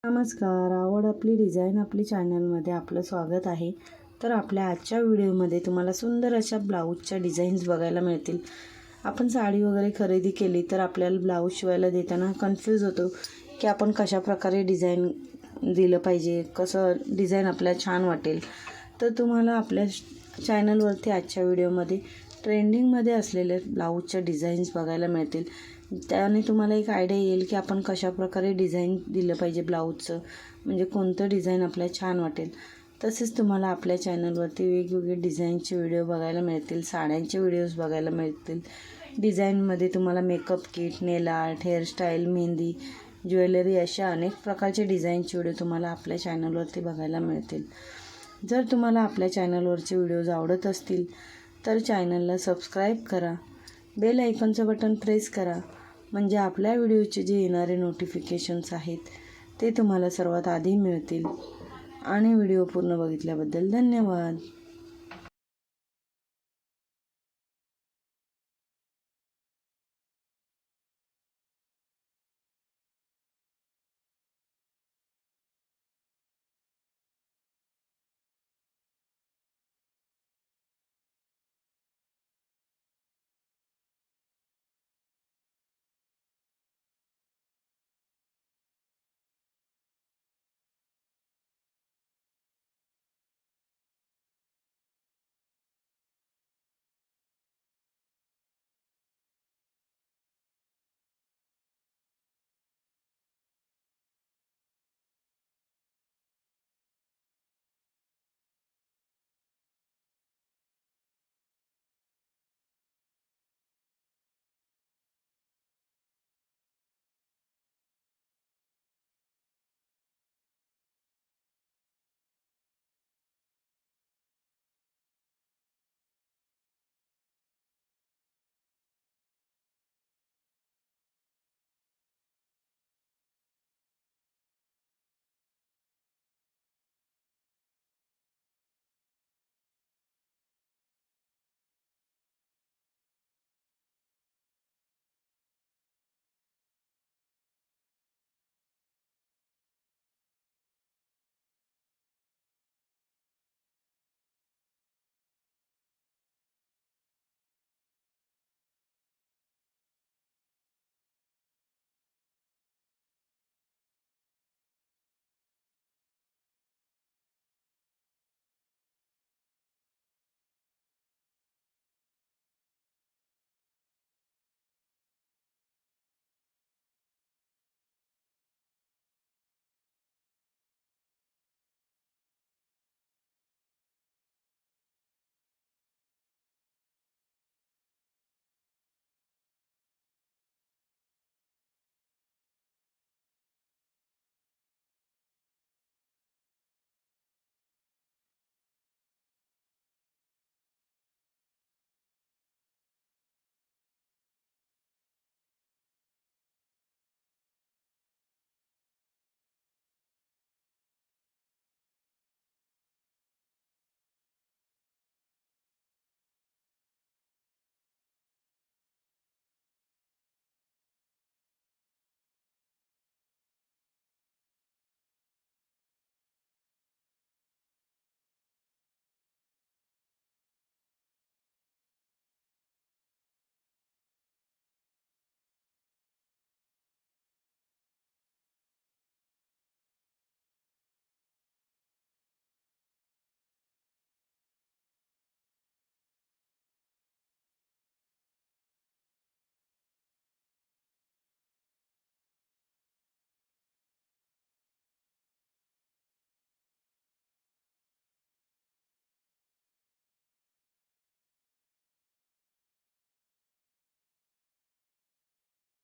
नमस्कार. आवड आपली डिझाईन आपली चॅनलमध्ये आपलं स्वागत आहे. तर आपल्या आजच्या व्हिडिओमध्ये तुम्हाला सुंदर अशा ब्लाऊजच्या डिझाईन्स बघायला मिळतील. आपण साडी वगैरे खरेदी केली तर आपल्याला ब्लाऊज शिवायला देताना कन्फ्यूज होतो की आपण कशा प्रकारे डिझाईन दिलं पाहिजे, कसं डिझाईन आपल्याला छान वाटेल. तर तुम्हाला आपल्या चॅनलवरती आजच्या व्हिडिओमध्ये ट्रेंडिंगमध्ये असलेले ब्लाऊजच्या डिझाईन्स बघायला मिळतील. त्याने तुम्हाला एक आयडिया येईल की आपण कशाप्रकारे डिझाईन दिलं पाहिजे ब्लाऊजचं, म्हणजे कोणतं डिझाईन आपल्याला छान वाटेल. तसेच तुम्हाला आपल्या चॅनलवरती वेगवेगळे डिझाईनचे व्हिडिओ बघायला मिळतील, साड्यांचे व्हिडिओज बघायला मिळतील. डिझाईनमध्ये तुम्हाला मेकअप किट, नेल आर्ट, हेअरस्टाईल, मेहंदी, ज्वेलरी अशा अनेक प्रकारचे डिझाईनचे व्हिडिओ तुम्हाला आपल्या चॅनलवरती बघायला मिळतील. जर तुम्हाला आपल्या चॅनलवरचे व्हिडिओज आवडत असतील तर चॅनलला सबस्क्राईब करा, बेल आयकॉनचं बटन प्रेस करा, म्हणजे आपल्या व्हिडिओचे जे येणारे नोटिफिकेशन्स आहेत ते तुम्हाला सर्वात आधी मिळतील. आणि व्हिडिओ पूर्ण बघितल्याबद्दल धन्यवाद.